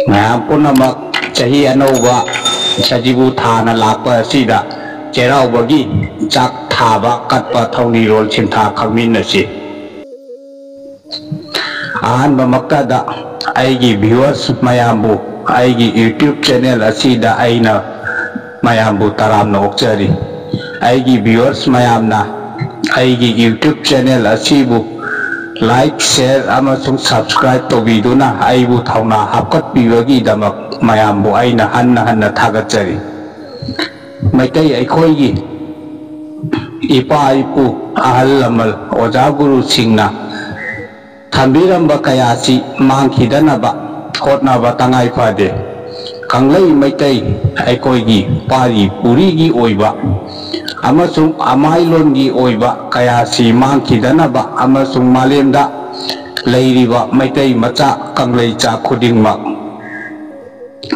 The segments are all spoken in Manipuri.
ꯃꯌꯥꯝ ꯄꯨꯝꯅꯃꯛ ꯆꯍꯤ ꯑꯅꯧꯕ ꯁꯖꯤꯕꯨ ꯊꯥꯅ ꯂꯥꯛꯄ ꯑꯁꯤꯗ ꯆꯩꯔꯥꯎꯕꯒꯤ ꯆꯥꯛ ꯊꯥꯕ ꯀꯠꯄ ꯊꯧꯅꯤꯔꯣꯜ ꯁꯤꯟꯊꯥ ꯈꯪꯃꯤꯟꯅꯁꯤ꯫ ꯑꯍꯥꯟꯕꯃꯛꯇꯗ ꯑꯩꯒꯤ ꯚ꯭ꯌꯨꯋꯔꯁ ꯃꯌꯥꯝꯕꯨ ꯑꯩꯒꯤ ꯌꯨꯇ꯭ꯌꯨꯕ ꯆꯦꯅꯦꯜ ꯑꯁꯤꯗ ꯑꯩꯅ ꯃꯌꯥꯝꯕꯨ ꯇꯔꯥꯝꯅ ꯑꯣꯛꯆꯔꯤ꯫ ꯑꯩꯒꯤ ꯚ꯭ꯌꯨꯋꯔꯁ ꯃꯌꯥꯝꯅ ꯑꯩꯒꯤ ꯌꯨꯇ꯭ꯌꯨꯕ ꯆꯦꯅꯦꯜ ꯑꯁꯤꯕꯨ ꯂꯥꯏꯛ, ꯁꯦꯌꯔ ꯑꯃꯁꯨꯡ ꯁꯕꯁꯀ꯭ꯔꯥꯏꯕ ꯇꯧꯕꯤꯗꯨꯅ ꯑꯩꯕꯨ ꯊꯧꯅꯥ ꯍꯥꯞꯀꯠꯄꯤꯕꯒꯤꯗꯃꯛ ꯃꯌꯥꯝꯕꯨ ꯑꯩꯅ ꯍꯟꯅ ꯍꯟꯅ ꯊꯥꯒꯠꯆꯔꯤ꯫ ꯃꯩꯇꯩ ꯑꯩꯈꯣꯏꯒꯤ ꯏꯄꯥ ꯏꯄꯨ ꯑꯍꯜ ꯂꯃꯟ ꯑꯣꯖꯥ ꯒꯨꯔꯨꯁꯤꯡꯅ ꯊꯝꯕꯤꯔꯝꯕ ꯀꯌꯥꯁꯤ ꯃꯥꯡꯈꯤꯗꯅꯕ ꯍꯣꯠꯅꯕ ꯇꯉꯥꯏ ꯐꯗꯦ꯫ ꯀꯪꯂꯩ ꯃꯩꯇꯩ ꯑꯩꯈꯣꯏꯒꯤ ꯄꯥꯔꯤ ꯄꯨꯔꯤꯒꯤ ꯑꯣꯏꯕ ꯑꯃꯁꯨꯡ ꯑꯃꯥꯏꯂꯣꯟꯒꯤ ꯑꯣꯏꯕ ꯀꯌꯥꯁꯤ ꯃꯥꯡꯈꯤꯗꯅꯕ ꯑꯃꯁꯨꯡ ꯃꯥꯂꯦꯝꯗ ꯂꯩꯔꯤꯕ ꯃꯩꯇꯩ ꯃꯆꯥ ꯀꯪꯂꯩꯆꯥ ꯈꯨꯗꯤꯡꯃꯛ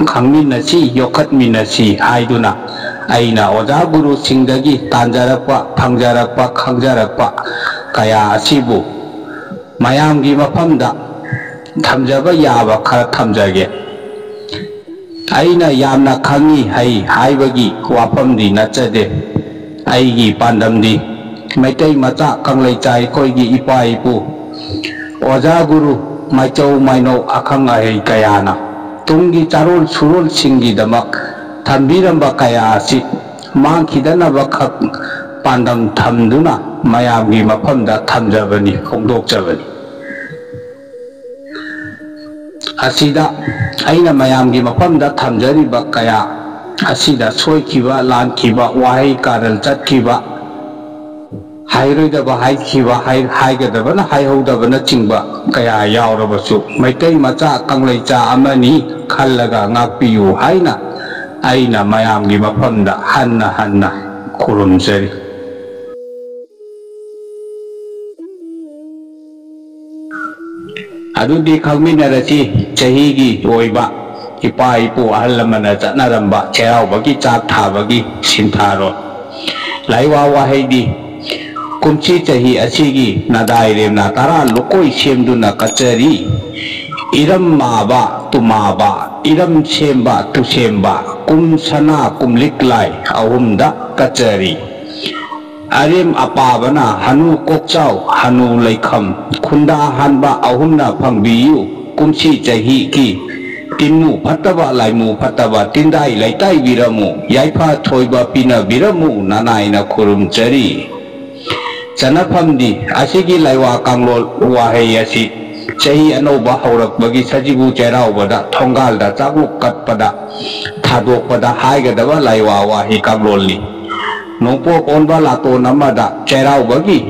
ꯈꯪꯃꯤꯟꯅꯁꯤ, ꯌꯣꯛꯈꯠꯃꯤꯟꯅꯁꯤ ꯍꯥꯏꯗꯨꯅ ꯑꯩꯅ ꯑꯣꯖꯥ ꯒꯨꯔꯨꯁꯤꯡꯗꯒꯤ ꯇꯥꯟꯖꯔꯛꯄ, ꯐꯪꯖꯔꯛꯄ, ꯈꯪꯖꯔꯛꯄ ꯀꯌా ꯑꯁꯤꯕꯨ ꯃꯌꯥꯝꯒꯤ ꯃꯐꯝꯗ ꯊꯝꯖꯕ ꯌꯥꯕ ꯈꯔ ꯊꯝꯖꯒꯦ꯫ ꯑꯩꯅ ꯌꯥꯝꯅ ꯈꯪꯏ ꯍꯩ ꯍꯥꯏꯕꯒꯤ ꯋꯥꯐꯝꯗꯤ ꯅꯠꯆꯗꯦ꯫ ꯑꯩꯒꯤ ꯄꯥꯟꯗꯝꯗꯤ ꯃꯩꯇꯩ ꯃꯆꯥ ꯀꯪꯂꯩꯆꯥ ꯑꯩꯈꯣꯏꯒꯤ ꯏꯄꯥ ꯏꯄꯨ, ꯑꯣꯖꯥ ꯒꯨꯔꯨ, ꯃꯥꯏꯆꯧ ꯃꯥꯏꯅꯧ ꯑꯈꯪ ꯑꯍꯩ ꯀꯌꯥꯅ ꯇꯨꯡꯒꯤ ꯆꯥꯔꯣꯜ ꯁꯨꯔꯣꯜꯁꯤꯡꯒꯤꯗꯃꯛ ꯊꯝꯕꯤꯔꯝꯕ ꯀꯌꯥ ꯑꯁꯤ ꯃꯥꯡꯈꯤꯗꯅꯕ ꯈꯛ ꯄꯥꯟꯗꯝ ꯊꯝꯗꯨꯅ ꯃꯌꯥꯝꯒꯤ ꯃꯐꯝꯗ ꯊꯝꯖꯕꯅꯤ, ꯐꯣꯡꯗꯣꯛꯆꯕꯅꯤ꯫ ꯑꯁꯤꯗ ꯑꯩꯅ ꯃꯌꯥꯝꯒꯤ ꯃꯐꯝꯗ ꯊꯝꯖꯔꯤꯕ ꯀꯌా ꯑꯁꯤꯗ ꯁꯣꯏꯈꯤꯕ, ꯂꯥꯟꯈꯤꯕ, ꯋꯥꯍꯩ ꯀꯥꯔꯟ ꯆꯠꯈꯤꯕ, ꯍꯥꯏꯔꯣꯏꯗꯕ ꯍꯥꯏꯈꯤꯕ, ꯍꯥꯏꯒꯗꯕꯅ ꯍꯥꯏꯍꯧꯗꯕꯅꯆꯤꯡꯕ ꯀꯌꯥ ꯌꯥꯎꯔꯕꯁꯨ ꯃꯩꯇꯩ ꯃꯆꯥ ꯀꯪꯂꯩꯆꯥ ꯑꯃꯅꯤ ꯈꯜꯂꯒ ꯉꯥꯛꯄꯤꯌꯨ ꯍꯥꯏꯅ ꯑꯩꯅ ꯃꯌꯥꯝꯒꯤ ꯃꯐꯝꯗ ꯍꯟꯅ ꯍꯟꯅ ꯈꯨꯔꯨꯝꯖꯔꯤ꯫ ꯑꯗꯨꯗꯤ ꯈꯪꯃꯤꯟꯅꯔꯁꯤ ꯆꯍꯤꯒꯤ ꯑꯣꯏꯕ ꯏꯄꯥ ꯏꯄꯨ ꯑꯍꯜ ꯂꯃꯟꯅ ꯆꯠꯅꯔꯝꯕ ꯆꯩꯔꯥꯎꯕꯒꯤ ꯆꯥꯛ ꯊꯥꯕꯒꯤ ꯁꯤꯟꯊꯥꯔꯣꯜ꯫ ꯂꯥꯏꯋꯥ ꯋꯥꯍꯩꯗꯤ ꯀꯨꯝꯁꯤ ꯆꯍꯤ ꯑꯁꯤꯒꯤ ꯅꯗꯥꯏꯔꯦꯝꯅ ꯇꯔꯥ ꯂꯨꯀꯣꯏ ꯁꯦꯝꯗꯨꯅ ꯀꯠꯆꯔꯤ꯫ ꯏꯔꯝ ꯃꯥꯕ ꯇꯨꯃꯥꯕ, ꯏꯔꯝ ꯁꯦꯝꯕ ꯇꯨꯁꯦꯝꯕ, ꯀꯨꯝ ꯁꯅꯥ ꯀꯨꯝꯂꯤꯛ ꯂꯥꯏ ꯑꯍꯨꯝꯗ ꯀꯠꯆꯔꯤ꯫ ꯑꯔꯦꯝ ꯑꯄꯥꯕꯅ ꯍꯅꯨ ꯀꯣꯛꯆꯥꯎ, ꯍꯅꯨ ꯂꯩꯈꯝ, ꯈꯨꯟꯗꯥ ꯍꯥꯟꯕ ꯑꯍꯨꯝꯅ ꯐꯪꯕꯤꯌꯨ꯫ ꯀꯨꯝꯁꯤ ꯆꯍꯤꯒꯤ ꯇꯤꯟꯃꯨ ꯐꯠꯇꯕ, ꯂꯥꯏꯃꯨ ꯐꯠꯇꯕ, ꯇꯤꯟꯗꯥꯏ ꯂꯩꯇꯥꯏꯕꯤꯔꯝꯃꯨ, ꯌꯥꯏꯐ ꯊꯣꯏꯕ ꯄꯤꯅꯕꯤꯔꯝꯃꯨ ꯅꯅꯥꯏꯅ ꯈꯨꯔꯨꯝꯖꯔꯤ꯫ ꯆꯟꯅꯐꯝꯗꯤ ꯑꯁꯤꯒꯤ ꯂꯥꯏꯋꯥ ꯀꯥꯡꯂꯣꯟ ꯋꯥꯍꯩ ꯑꯁꯤ ꯆꯍꯤ ꯑꯅꯧꯕ ꯍꯧꯔꯛꯄꯒꯤ ꯁꯖꯤꯕꯨ ꯆꯩꯔꯥꯎꯕꯗ ꯊꯣꯡꯒꯥꯜꯗ ꯆꯥꯛꯂꯨꯛ ꯀꯠꯄꯗ ꯊꯥꯗꯣꯛꯄꯗ ꯍꯥꯏꯒꯗꯕ ꯂꯥꯏꯋꯥ ꯋꯥꯍꯩ ꯀꯥꯡꯂꯣꯟꯅꯤ꯫ ꯅꯣꯡꯄꯣꯛ ꯑꯣꯟꯕ ꯂꯥꯇꯣꯟ ꯑꯃꯗ ꯆꯩꯔꯥꯎꯕꯒꯤ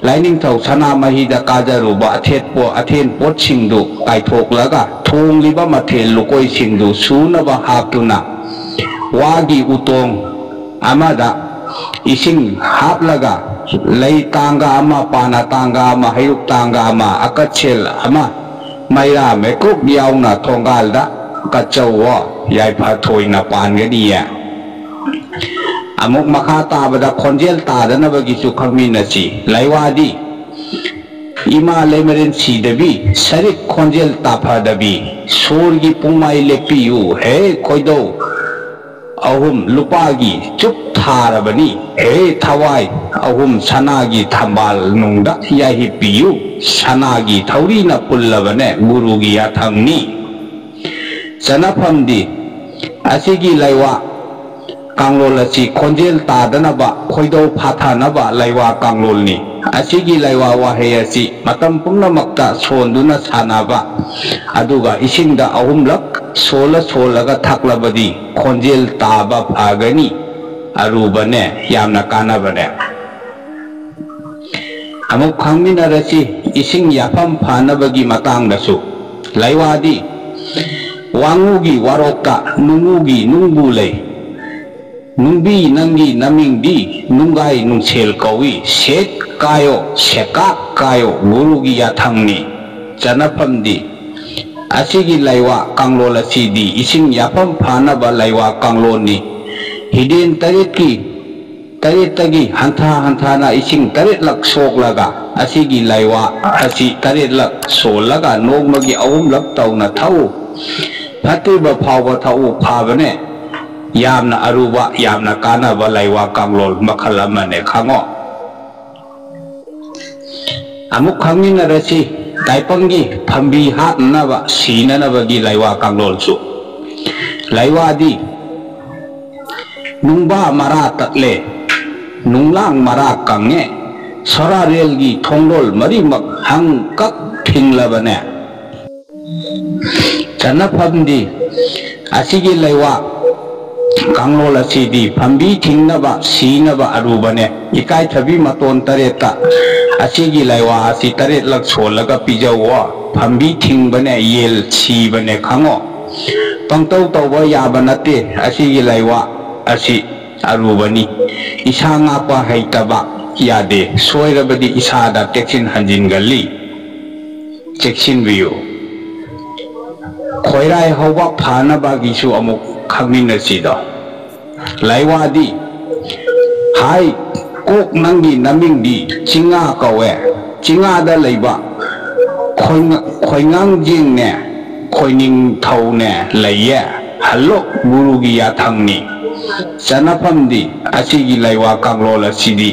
ꯂꯥꯏꯅꯤꯡꯊꯧ ꯁꯅꯥꯃꯍꯤꯗ ꯀꯥꯖꯔꯨꯕ ꯑꯊꯦꯟ ꯄꯣꯠꯁꯤꯡꯗꯨ ꯀꯥꯏꯊꯣꯛꯂꯒ ꯊꯣꯡꯂꯤꯕ ꯃꯊꯦꯜ ꯂꯨꯀꯣꯏꯁꯤꯡꯗꯨ ꯁꯨꯅꯕ ꯍꯥꯞꯇꯨꯅ ꯋꯥꯒꯤ ꯎꯇꯣꯡ ꯑꯃꯗ ꯏꯁꯤꯡ ꯍꯥꯞꯂꯒ ꯂꯩ ꯇꯥꯡꯒ ꯑꯃ, ꯄꯥꯅ ꯇꯥꯡꯒ ꯑꯃ, ꯍꯩꯔꯨꯛ ꯇꯥꯡꯒ ꯑꯃ, ꯑꯀꯠꯁꯦꯜ ꯑꯃ, ꯃꯩꯔꯥ ꯃꯩꯀ꯭ꯔꯨꯛ ꯌꯥꯎꯅ ꯊꯣꯡꯒꯥꯜꯗ ꯀꯠꯆꯧꯋꯣ, ꯌꯥꯏꯐ ꯊꯣꯏꯅ ꯄꯥꯟꯒꯅꯤꯌꯦ꯫ ꯑꯃꯨꯛ ꯃꯈꯥ ꯇꯥꯕꯗ ꯈꯣꯟꯖꯦꯜ ꯇꯥꯗꯅꯕꯒꯤꯁꯨ ꯈꯪꯃꯤꯟꯅꯁꯤ꯫ ꯂꯥꯏꯋꯥꯗꯤ ꯏꯃꯥ ꯂꯩꯃꯔꯦꯟ ꯁꯤꯗꯕꯤ, ꯁꯔꯤꯛ ꯈꯣꯟꯖꯦꯜ ꯇꯥꯐꯗꯕꯤ, ꯁꯣꯔꯒꯤ ꯄꯨꯡꯃꯥꯏ ꯂꯦꯞꯄꯤꯌꯨ, ꯍꯦ ꯈꯣꯏꯗꯧ ꯑꯍꯨꯝ ꯂꯨꯄꯥꯒꯤ ꯆꯨꯞ ꯊꯥꯔꯕꯅꯤ, ꯍꯦ ꯊꯋꯥꯏ ꯑꯍꯨꯝ ꯁꯅꯥꯒꯤ ꯊꯝꯕꯥꯜ ꯅꯨꯡꯗ ꯌꯥꯏꯍꯤꯞꯄꯤꯌꯨ, ꯁꯅꯥꯒꯤ ꯊꯧꯔꯤꯅ ꯄꯨꯜꯂꯕꯅꯦ ꯒꯨꯔꯨꯒꯤ ꯌꯥꯊꯪꯅꯤ꯫ ꯆꯟꯅꯐꯝꯗꯤ ꯑꯁꯤꯒꯤ ꯂꯥꯏꯋꯥ ꯀꯥꯡꯂꯣꯟ ꯑꯁꯤ ꯈꯣꯟꯖꯦꯜ ꯇꯥꯗꯅꯕ, ꯈꯣꯏꯗꯧ ꯐꯥꯊꯅꯕ ꯂꯥꯏꯋꯥ ꯀꯥꯡꯂꯣꯟꯅꯤ꯫ ꯑꯁꯤꯒꯤ ꯂꯥꯏꯋꯥ ꯋꯥꯍꯩ ꯑꯁꯤ ꯃꯇꯝ ꯄꯨꯝꯅꯃꯛꯇ ꯁꯣꯟꯗꯨꯅ ꯁꯥꯟꯅꯕ, ꯑꯗꯨꯒ ꯏꯁꯤꯡꯗ ꯑꯍꯨꯝꯂꯛ ꯁꯣꯜꯂꯒ ꯊꯛꯂꯕꯗꯤ ꯈꯣꯟꯖꯦꯜ ꯇꯥꯕ ꯐꯒꯅꯤ, ꯑꯔꯨꯕꯅꯦ, ꯌꯥꯝꯅ ꯀꯥꯟꯅꯕꯅꯦ꯫ ꯑꯃꯨꯛ ꯈꯪꯃꯤꯟꯅꯔꯁꯤ ꯏꯁꯤꯡ ꯌꯥꯐꯝ ꯐꯅꯕꯒꯤ ꯃꯇꯥꯡꯗꯁꯨ꯫ ꯂꯥꯏꯋꯥꯗꯤ ꯋꯥꯡꯉꯨꯒꯤ ꯋꯥꯔꯣꯛꯇ ꯅꯨꯡꯉꯨꯒꯤ ꯅꯨꯡꯕꯨ ꯂꯩ, ꯅꯨꯡꯕꯤ ꯅꯪꯒꯤ ꯅꯃꯤꯡꯗꯤ ꯅꯨꯡꯒꯥꯏ ꯅꯨꯡꯁꯦꯜ ꯀꯧꯏ, ꯁꯦꯛ ꯀꯥꯌꯣ ꯁꯦꯀꯥꯛ ꯀꯥꯌꯣ ꯒꯨꯔꯨꯒꯤ ꯌꯥꯊꯪꯅꯤ꯫ ꯆꯟꯅꯐꯝꯗꯤ ꯑꯁꯤꯒꯤ ꯂꯥꯏꯋꯥ ꯀꯥꯡꯂꯣꯟ ꯑꯁꯤꯗꯤ ꯏꯁꯤꯡ ꯌꯥꯐꯝ ꯐꯅꯕ ꯂꯥꯏꯋꯥ ꯀꯥꯡꯂꯣꯟꯅꯤ꯫ ꯍꯤꯗꯦꯟ ꯇꯔꯦꯠꯇꯒꯤ ꯍꯟꯊꯅ ꯏꯁꯤꯡ 3ꯂꯛ ꯁꯣꯛꯂꯒ ꯑꯁꯤꯒꯤ ꯂꯥꯏꯋꯥ ꯑꯁꯤ 3 ꯂꯛ ꯁꯣꯜꯂꯒ ꯅꯣꯡꯃꯒꯤ 3 ꯂꯛ ꯇꯧꯅ ꯊꯛꯎ ꯐꯠꯇ꯭ꯔꯤꯕ ꯐꯥꯎꯕ ꯊꯛꯎ ꯐꯥꯕꯅꯦ ꯌꯥꯝꯅ ꯑꯔꯨꯕ ꯌꯥꯝꯅ ꯀꯥꯟꯅꯕ ꯂꯩꯋꯥ ꯀꯥꯡꯂꯣꯟ ꯃꯈꯜ ꯑꯃꯅꯦ ꯈꯪꯉꯣ ꯑꯃꯨꯛ ꯈꯪꯃꯤꯟꯅꯔꯁꯤ ꯇꯥꯏꯄꯪꯒꯤ ꯐꯝꯕꯤ ꯍꯥꯠꯅꯅꯕ ꯁꯤꯅꯅꯕꯒꯤ ꯂꯩꯋꯥ ꯀꯥꯡꯂꯣꯟꯁꯨ ꯂꯩꯋꯥꯗꯤ ꯅꯨꯡꯕꯥ ꯃꯔꯥ ꯇꯠꯂꯦ ꯅꯨꯡꯂꯥꯡ ꯃꯔꯥ ꯀꯪꯉꯦ ꯁꯣꯔꯥꯔꯦꯜꯒꯤ ꯊꯣꯡꯂꯣꯜ ꯃꯔꯤꯃꯛ ꯍꯪꯀꯛ ꯊꯤꯡꯂꯕꯅꯦ ꯆꯟꯅꯐꯝꯗꯤ ꯑꯁꯤꯒꯤ ꯂꯩꯋꯥ ꯀꯥꯡꯂꯣꯟ ꯑꯁꯤꯗꯤ ꯐꯝꯕꯤ ꯊꯤꯡꯅꯕ ꯁꯤꯅꯕ ꯑꯔꯨꯕꯅꯦ ꯏꯀꯥꯏꯊꯕꯤ ꯃꯇꯣꯟ ꯇꯔꯦꯠꯇ ꯑꯁꯤꯒꯤ ꯂꯩꯋꯥ ꯑꯁꯤ ꯇꯔꯦꯠꯂꯛ ꯁꯣꯜꯂꯒ ꯄꯤꯖꯧꯋꯣ ꯐꯝꯕꯤ ꯊꯤꯡꯕꯅꯦ ꯌꯦꯜ ꯁꯤꯕꯅꯦ ꯈꯪꯉꯣ ꯄꯪꯇꯧ ꯇꯧꯕ ꯌꯥꯕ ꯅꯠꯇꯦ ꯑꯁꯤꯒꯤ ꯂꯩꯋꯥ ꯑꯁꯤ ꯑꯔꯨꯕꯅꯤ ꯏꯁꯥ ꯉꯥꯛꯄ ꯍꯩꯇꯕ ꯌꯥꯗꯦ ꯁꯣꯏꯔꯕꯗꯤ ꯏꯁꯥꯗ ꯇꯦꯛꯁꯤꯟ ꯍꯟꯖꯤꯟꯒꯜꯂꯤ ꯆꯦꯛꯁꯤꯟꯕꯤꯌꯨ ꯈꯣꯏꯔꯥꯏ ꯍꯧꯕ ꯐꯥꯅꯕꯒꯤꯁꯨ ꯑꯃꯨꯛ ꯈꯪꯃꯤꯟꯅꯁꯤꯗꯣ ꯂꯩꯋꯥꯗꯤ ꯍꯥꯏ ꯀꯣꯛ ꯅꯪꯒꯤ ꯅꯃꯤꯡꯗꯤ ꯆꯤꯡꯉꯥ ꯀꯧꯋꯦ ꯆꯤꯡꯉꯥꯗ ꯂꯩꯕ ꯈꯣꯏꯉꯥꯡꯖꯤꯡꯅꯦ ꯈꯣꯏꯅꯤꯡꯊꯧꯅꯦ ꯂꯩꯌꯦ ꯍꯜꯂꯣ ꯒꯨꯔꯨꯒꯤ ꯌꯥꯊꯪꯅꯤ ꯆꯟꯅꯐꯝꯗꯤ ꯑꯁꯤꯒꯤ ꯂꯩꯋꯥ ꯀꯥꯡꯂꯣꯟ ꯑꯁꯤꯗꯤ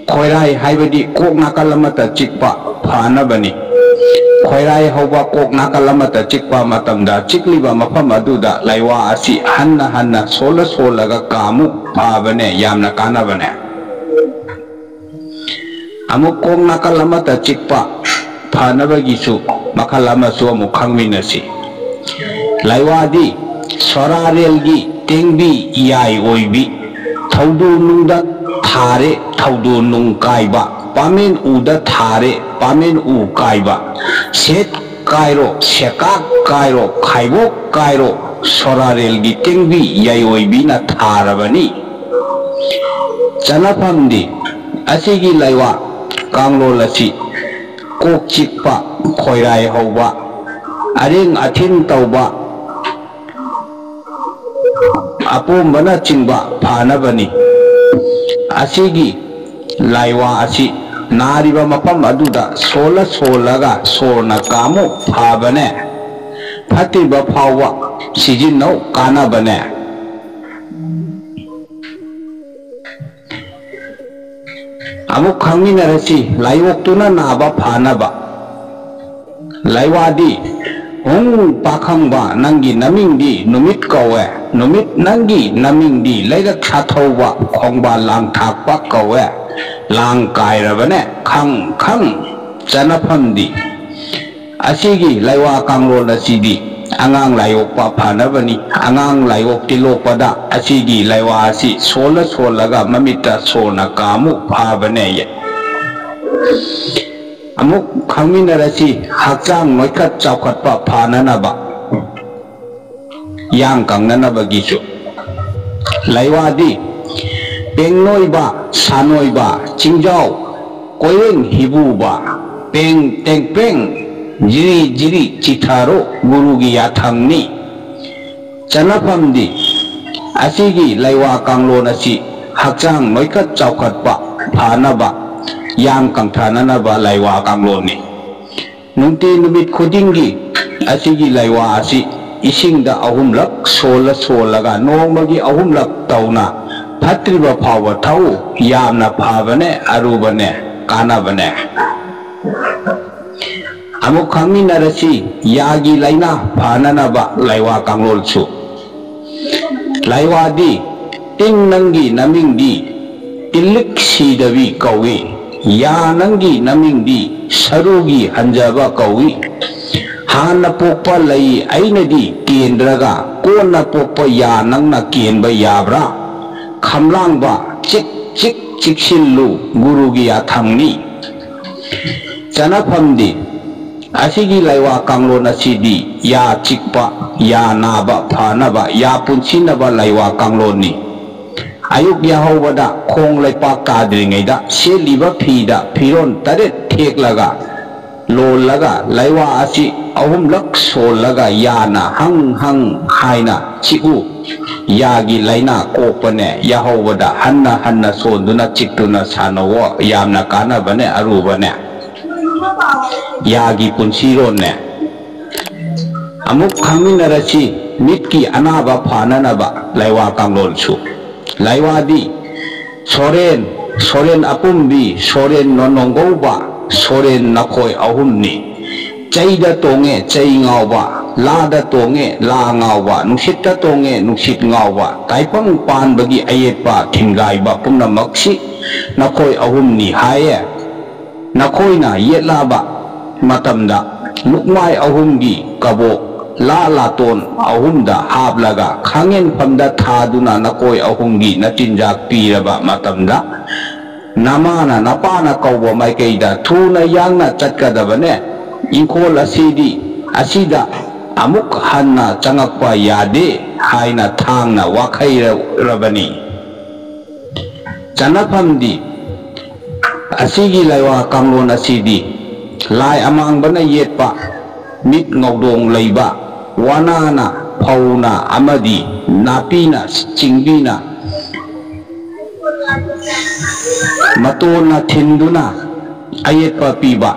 ꯈꯣꯏꯔꯥꯏ ꯍꯥꯏꯕꯗꯤ ꯀꯣꯛ ꯅꯥꯀꯜ ꯑꯃꯠꯇ ꯆꯤꯛꯄ ꯐꯅꯕꯅꯤ ꯈꯣꯏꯔꯥꯏ ꯍꯧꯕ ꯀꯣꯛ ꯅꯥꯀꯜ ꯑꯃꯠꯇ ꯆꯤꯛꯄ ꯃꯇꯝꯗ ꯆꯤꯛꯂꯤꯕ ꯃꯐꯝ ꯑꯗꯨꯗ ꯂꯩꯋꯥ ꯑꯁꯤ ꯍꯟꯅ ꯍꯟꯅ ꯁꯣꯜꯂꯒ ꯀꯥꯃꯨꯛ ꯐꯕꯅꯦ ꯌꯥꯝꯅ ꯀꯥꯟꯅꯕꯅꯦ ꯑꯃꯨꯛ ꯀꯣꯛ ꯅꯥꯀꯜ ꯑꯃꯠꯇ ꯆꯤꯛꯄ ꯐꯅꯕꯒꯤꯁꯨ ꯃꯈꯜ ꯑꯃꯁꯨ ꯑꯃꯨꯛ ꯈꯪꯃꯤꯟꯅꯁꯤ ꯂꯩꯋꯥꯗꯤ ꯁꯣꯔꯥꯔꯦꯜꯒꯤ ꯇꯦꯡꯕꯤ ꯏꯌꯥꯏ ꯑꯣꯏꯕꯤ ꯊꯧꯗꯨ ꯅꯨꯡꯗ ꯊꯥꯔꯦ ꯊꯧꯗꯨ ꯅꯨꯡ ꯀꯥꯏꯕ ꯄꯥꯃꯦꯟ ꯎꯗ ꯊꯥꯔꯦ ꯄꯥꯃꯦꯟ ꯎ ꯀꯥꯏꯕ ꯁꯦꯠ ꯀꯥꯏꯔꯣ ꯁꯦꯀꯥꯛ ꯀꯥꯏꯔꯣ ꯈꯥꯏꯕꯣꯛ ꯀꯥꯏꯔꯣ ꯁꯣꯔꯥꯔꯦꯜꯒꯤ ꯇꯦꯡꯕꯤ ꯌꯥꯏꯑꯣꯏꯕꯤꯅ ꯊꯥꯔꯕꯅꯤ ꯆꯟꯅꯐꯝꯗꯤ ꯑꯁꯤꯒꯤ ꯂꯩꯋꯥ ꯀꯥꯡꯂꯣꯟ ꯑꯁꯤ ꯀꯣꯛ ꯆꯤꯛꯄ ꯈꯣꯏꯔꯥꯏ ꯍꯧꯕ ꯑꯔꯦꯡ ꯑꯊꯤꯟ ꯇꯧꯕ ꯑꯄꯣꯝꯕꯅꯆꯤꯡꯕ ꯐꯅꯕꯅꯤ ꯑꯁꯤꯒꯤ ꯂꯩꯋꯥ ꯑꯁꯤ ꯅꯥꯔꯤꯕ ꯃꯐꯝ ꯑꯗꯨꯗ ꯁꯣꯜꯂꯒ ꯁꯣꯔꯅ ꯀꯥꯃꯨꯛ ꯐꯕꯅꯦ ꯐꯠꯇ꯭ꯔꯤꯕ ꯐꯥꯎꯕ ꯁꯤꯖꯤꯟꯅꯧ ꯀꯥꯟꯅꯕꯅꯦ ꯑꯃꯨꯛ ꯈꯪꯃꯤꯟꯅꯔꯁꯤ ꯂꯥꯏꯑꯣꯛꯇꯨꯅ ꯅꯥꯕ ꯐꯅꯕ ꯂꯩꯋꯥꯗꯤ ꯍꯨꯡ ꯄꯥꯈꯪꯕ ꯅꯪꯒꯤ ꯅꯃꯤꯡꯗꯤ ꯅꯨꯃꯤꯠ ꯀꯧꯋꯦ ꯅꯨꯃꯤꯠ ꯅꯪꯒꯤ ꯅꯃꯤꯡꯗꯤ ꯂꯩꯔꯛ ꯁꯥꯊꯧꯕ ꯈꯣꯡꯕꯥꯜ ꯂꯥꯡ ꯊꯥꯛꯄ ꯀꯧꯋꯦ ꯂꯥꯡ ꯀꯥꯏꯔꯕꯅꯦ ꯈꯪ ꯆꯟꯅꯐꯝꯗꯤ ꯑꯁꯤꯒꯤ ꯂꯩꯋꯥ ꯀꯥꯡꯂꯣꯟ ꯑꯁꯤꯗꯤ ꯑꯉꯥꯡ ꯂꯥꯏꯌꯣꯛꯄ ꯐꯅꯕꯅꯤ ꯑꯉꯥꯡ ꯂꯥꯏꯌꯣꯛꯇꯤ ꯂꯣꯛꯄꯗ ꯑꯁꯤꯒꯤ ꯂꯩꯋꯥ ꯑꯁꯤ ꯁꯣꯜꯂꯒ ꯃꯃꯤꯠꯇ ꯁꯣꯔꯅ ꯀꯥꯃꯨꯛ ꯐꯕꯅꯦ ꯑꯃꯨꯛ ꯈꯪꯃꯤꯟꯅꯔꯁꯤ ꯍꯛꯆꯥꯡ ꯅꯣꯏꯈꯠ ꯆꯥꯎꯈꯠꯄ ꯐꯅꯅꯕ ꯌꯥꯡ ꯀꯪꯅꯅꯕꯒꯤꯁꯨ ꯂꯩꯋꯥꯗꯤ ꯄꯦꯡꯅꯣꯏꯕ ꯁꯥꯅꯣꯏꯕ ꯆꯤꯡꯖꯥꯎ ꯀꯣꯏꯔꯦꯡ ꯍꯤꯕꯨꯕ ꯄꯦꯡ ꯇꯦꯡꯄꯦꯡ ꯖꯤꯔꯤ ꯖꯤꯔꯤ ꯆꯤꯊꯥꯔꯣ ꯒꯨꯔꯨꯒꯤ ꯌꯥꯊꯪꯅꯤ ꯆꯟꯅꯐꯝꯗꯤ ꯑꯁꯤꯒꯤ ꯂꯩꯋꯥ ꯀꯥꯡꯂꯣꯟ ꯑꯁꯤ ꯍꯛꯆꯥꯡ ꯅꯣꯏꯈꯠ ꯆꯥꯎꯈꯠꯄ ꯐꯅꯕ ꯌꯥꯡ ꯀꯪꯊꯅꯅꯕ ꯂꯩꯋꯥ ꯀꯥꯡꯂꯣꯟꯅꯤ ꯅꯨꯡꯇꯤ ꯅꯨꯃꯤꯠ ꯈꯨꯗꯤꯡꯒꯤ ꯑꯁꯤꯒꯤ ꯂꯩꯋꯥ ꯑꯁꯤ इसिंगदा अहुमलक सोलगा नोंमगी अहुमलक तौना फत्रिबा फावबा थौ यामना फाबने अरुबने कानाबने अमुक खंगिनरसी यागी लाइना फाननबा लाइवा कांगलोलसु लाइवादी तिंग नंगी नमिंगदी तिलिक सीदवी कौवी या नंगी नमिंगदी सरुगी हंजबा कौवी हाना पोपा लई आइनदी केंद्रगा कोना पोपा या नंगना केनबा याब्रा खमलांगबा चिक चिक चिकसिल्लु गुरुगी याथंगनी चनाफमदी असिगी लाइवा कांगलोन असिदी या चिकपा या नाबा फानबा या पुनसिनबा लाइवा कांगलोनी अयुक याहौबदा खोंग लैपा काद्रिङैदा सेलिबा फीदा फिरोन तरेट थेक्लगा लोलगा लाइवा असि अहुमलक सोलगा याना हंग हंग हाइना चिकु यागी लाइना कोपने याहौबदा हन्ना हन्ना सोंदुना चिक्तुना सानवो यामना कानाबने अरुबने Yagi पुनसिरोने amuk khangminarasi mitki anaba phananaba laiwa kanglon su laiwa di soren apumbi soren nononggoba soren nakhoi ahumni chaida tonge chai ngawba lada tonge la ngawba nusitta tonge nusit ngawba taipang pan bagi ayetpa thingaiba pumnamaksi nakhoi ahumni haye nakhoi na yetlaba matamda lukmai ahumgi kabo la ton ahumda hablaga khangen pamda thaduna nakoi ahumgi natinjak piraba matamda namana napana kauba maikeida thuna yangna chatkadabane ingkhol asida amuk hanna changakpa yade haina thangna wakhairabani chanapamdi asigi laiwa kanglon asidi lai amangbana yetpa mit ngawdong leiba wanana phauna amadi napina chingbina matona thinduna ayetpa piba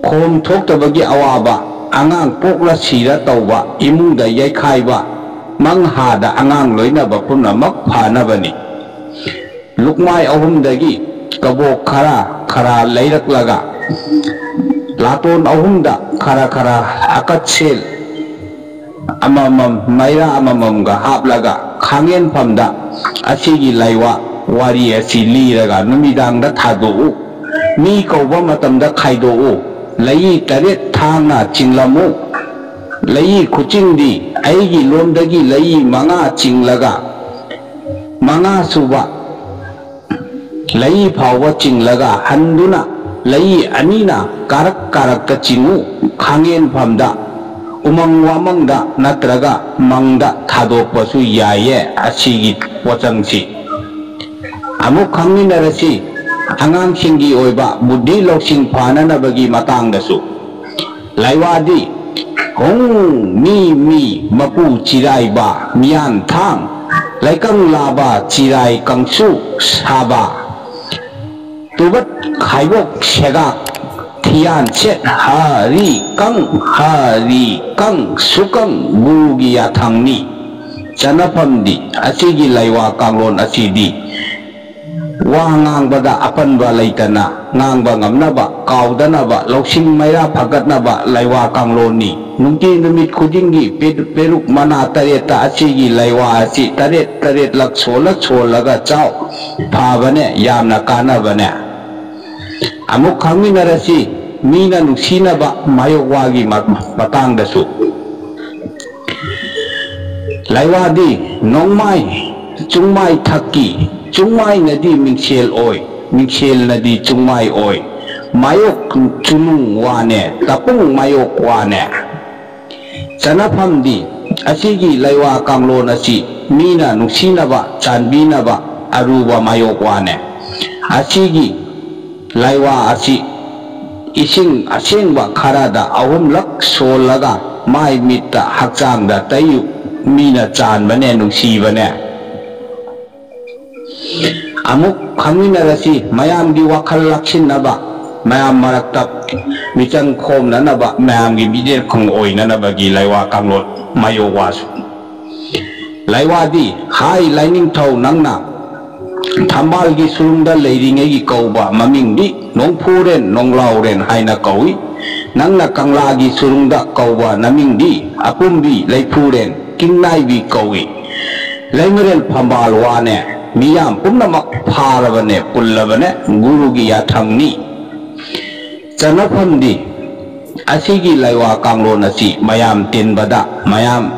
khom thoktabagi awaba angang pokla sira tawba imungda yaikhaiba manghada angang loinaba punamak phanabani lukmai ahumdagi kabok khara leiraklaga laton ahumda khara akatsel amamam maira amamamga haplaga khangen phamda asigi laiwa wari asi liraga numidangda thadou mi kauba matamda khaidou lai taret thangna chinglamu lai khuchingdi aigi lomdagi lai manga chinglaga manga suba lai phawa chinglaga handuna lai anina karak ka chingu khangen phamda umang wamangda natraga mangda thadokpasu yaye asigi pochangsi amuk khangminarasi angang singi oiba buddhi loksing phananabagi matangdasu laiwadi hong mi mapu chirai ba mian thang laikang laba chirai kangsu saba tubat khaibok segak thian chet hari kang sukang bugi yathangni chanapamdi asigi laiwa kanglon asidi wa ngangbada apanba leitana ngangba ngamnaba kaudanaba loksing maira phagatnaba laiwa kangloni nungti numit khudingi peruk mana tareta asigi laiwa asi taret lak solaga chau phabane yamna kanabane amuk khangminarasi mina nungsinaba mayokwagi matangdasu laiwadi nongmai chungmai thakki chungmai nadi mingshel nadi chungmai oi mayok chunung wane tapung mayok wane chanaphamdi asigi laiwa kanglon asi mina nungsinaba chanbinaba aruba mayok wane asigi laiwa asi ising asengba kharada ahumlak solaga mai mitta hakchangda tayu mina chanbane nungsibane amuk khangminarasi mayamgi wakhal laksinaba mayam marakta michang khomnanaba mayamgi bidel khong oinanabagi laiwa kanglon mayowasu laiwadi hai laining thau nangna Thambalgi surungda leiringegi kauba mamingdi nongphuren nonglauren haina kaui nangna kanglagi surungda kauba namingdi apumbi leiphuren kingnaibi kaui leimeren phambal wane miyam pumnamak pharabane pullabane gurugi yathangni chanaphamdi asigi laiwa kanglon asi mayam tinbada mayam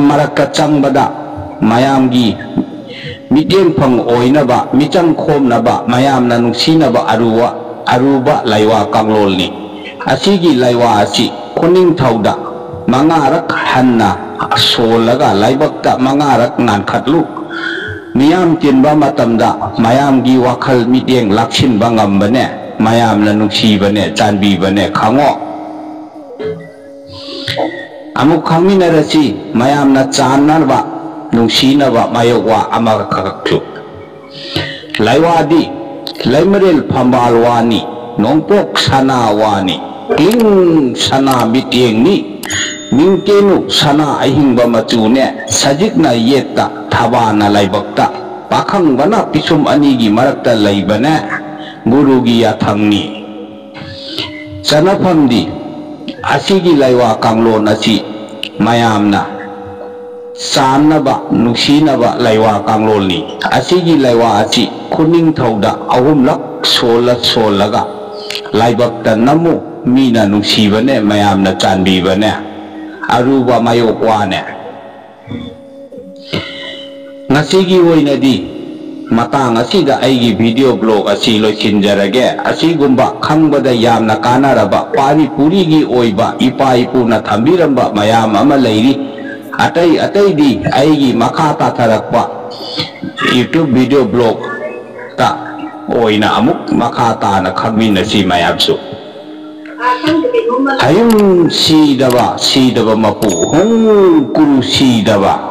marakka changbada mayamgi miteng phang oinaba michang khomnaba mayamna nungsinaba aruba laiwa kanglolni asigi laiwa asi kuning thauda mangarak hanna solaga laibakta mangarak ngankhatlu miyam tinba matamda mayamgi wakhal miteng laksinba ngambane mayamna nungsibane chanbibane khango amuk khangminarasi mayamna chanarba nungsinaba mayokwa amakakakchu laiwadi laimarel phambalwani nongpok sana wani kling sana mitieng ni mingkenu sana ahingba macune sajikna yetta thabana laibakta pakhang bana pisum anigi marakta laibana gurugi yathangni sanafamdi asigi laiwa kanglon asi mayamna sanaba nuksinaba laiwa kangloni asigi laiwa asi kuning thauda ahumlak solaga laibakta namu mina nuksibane mayamna chanbibane aruba mayokwane ngasigi oinadi matang asida aigi video blog asi loisinjarage asigumba khangbada yamna kanaraba pari purigi oiba ipa ipuna thambiramba mayam ama leiri atai di aigi makha tatharakpa YouTube video blog ta oina amuk makha tana khangminasi mayamsu hayum sidaba mapu hong kuru sidaba